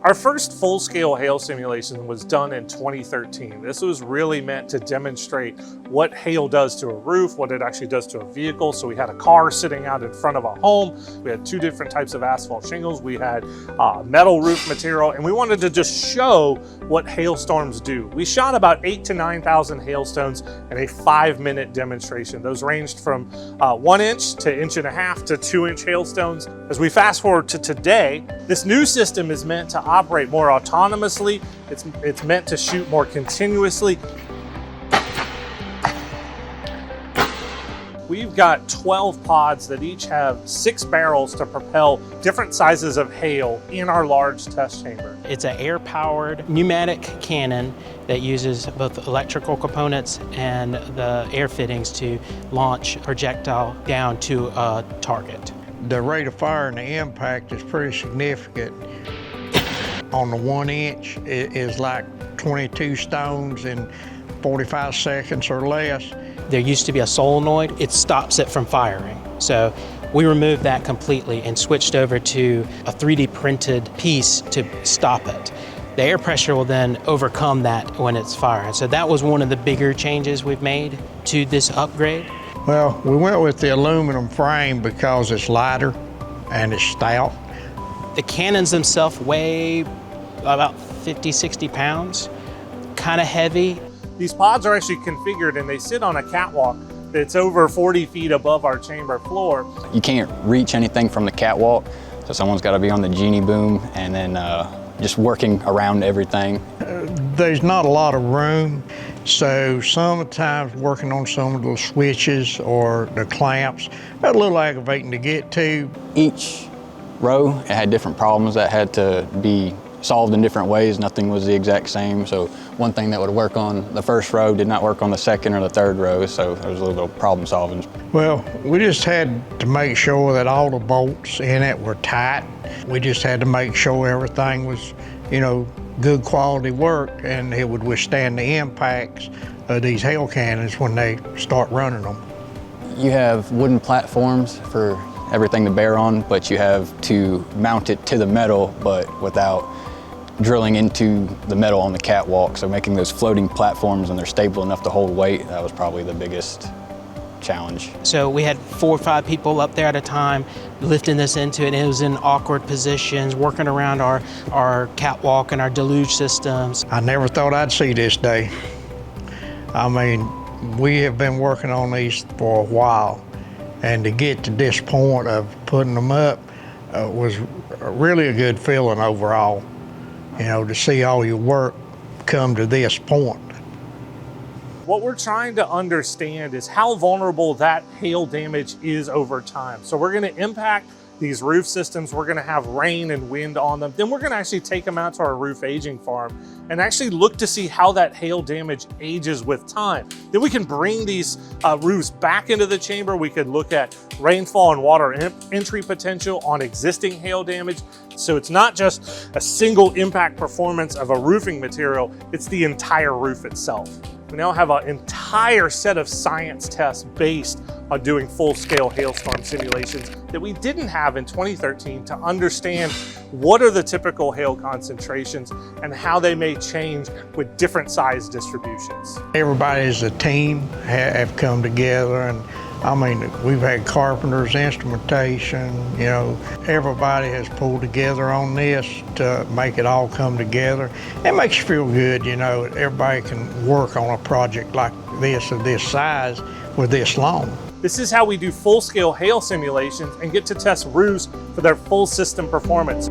Our first full-scale hail simulation was done in 2013. This was really meant to demonstrate what hail does to a roof, what it actually does to a vehicle. So we had a car sitting out in front of a home. We had two different types of asphalt shingles. We had metal roof material, and we wanted to just show what hailstorms do. We shot about 8,000 to 9,000 hailstones in a 5-minute demonstration. Those ranged from 1 inch to 1.5 to 2 inch hailstones. As we fast forward to today, this new system is meant to operate more autonomously. It's meant to shoot more continuously. We've got 12 pods that each have 6 barrels to propel different sizes of hail in our large test chamber. It's an air-powered pneumatic cannon that uses both electrical components and the air fittings to launch a projectile down to a target. The rate of fire and the impact is pretty significant. On the 1 inch, it is like 22 stones in 45 seconds or less. There used to be a solenoid. It stops it from firing. So we removed that completely and switched over to a 3D printed piece to stop it. The air pressure will then overcome that when it's firing. So that was one of the bigger changes we've made to this upgrade. Well, we went with the aluminum frame because it's lighter and it's stout. The cannons themselves weigh about 50, 60 pounds, kind of heavy. These pods are actually configured and they sit on a catwalk that's over 40 feet above our chamber floor. You can't reach anything from the catwalk, so someone's got to be on the genie boom and then just working around everything. There's not a lot of room, so sometimes working on some of those switches or the clamps, that's a little aggravating to get to. Each row, it had different problems that had to be solved in different ways. Nothing was the exact same. So one thing that would work on the first row did not work on the second or the third row. So there was a little bit of problem solving. Well, we just had to make sure that all the bolts in it were tight. We just had to make sure everything was, good quality work and it would withstand the impacts of these hail cannons when they start running them. You have wooden platforms for everything to bear on, but you have to mount it to the metal, but without drilling into the metal on the catwalk. So making those floating platforms and they're stable enough to hold weight, that was probably the biggest challenge. So we had 4 or 5 people up there at a time lifting this into it, and it was in awkward positions, working around our catwalk and our deluge systems. I never thought I'd see this day. I mean, we have been working on these for a while, and to get to this point of putting them up was really a good feeling overall. To see all your work come to this point. What we're trying to understand is how vulnerable that hail damage is over time. So we're going to impact these roof systems. We're going to have rain and wind on them. Then we're going to actually take them out to our roof aging farm and actually look to see how that hail damage ages with time. Then we can bring these roofs back into the chamber. We could look at rainfall and water entry potential on existing hail damage. So it's not just a single impact performance of a roofing material, it's the entire roof itself. We now have an entire set of science tests based on doing full-scale hailstorm simulations that we didn't have in 2013 to understand what are the typical hail concentrations and how they may change with different size distributions. Everybody as a team have come together, and I mean, we've had carpenters, instrumentation, everybody has pulled together on this to make it all come together. It makes you feel good, everybody can work on a project like this of this size with this long. This is how we do full-scale hail simulations and get to test roofs for their full system performance.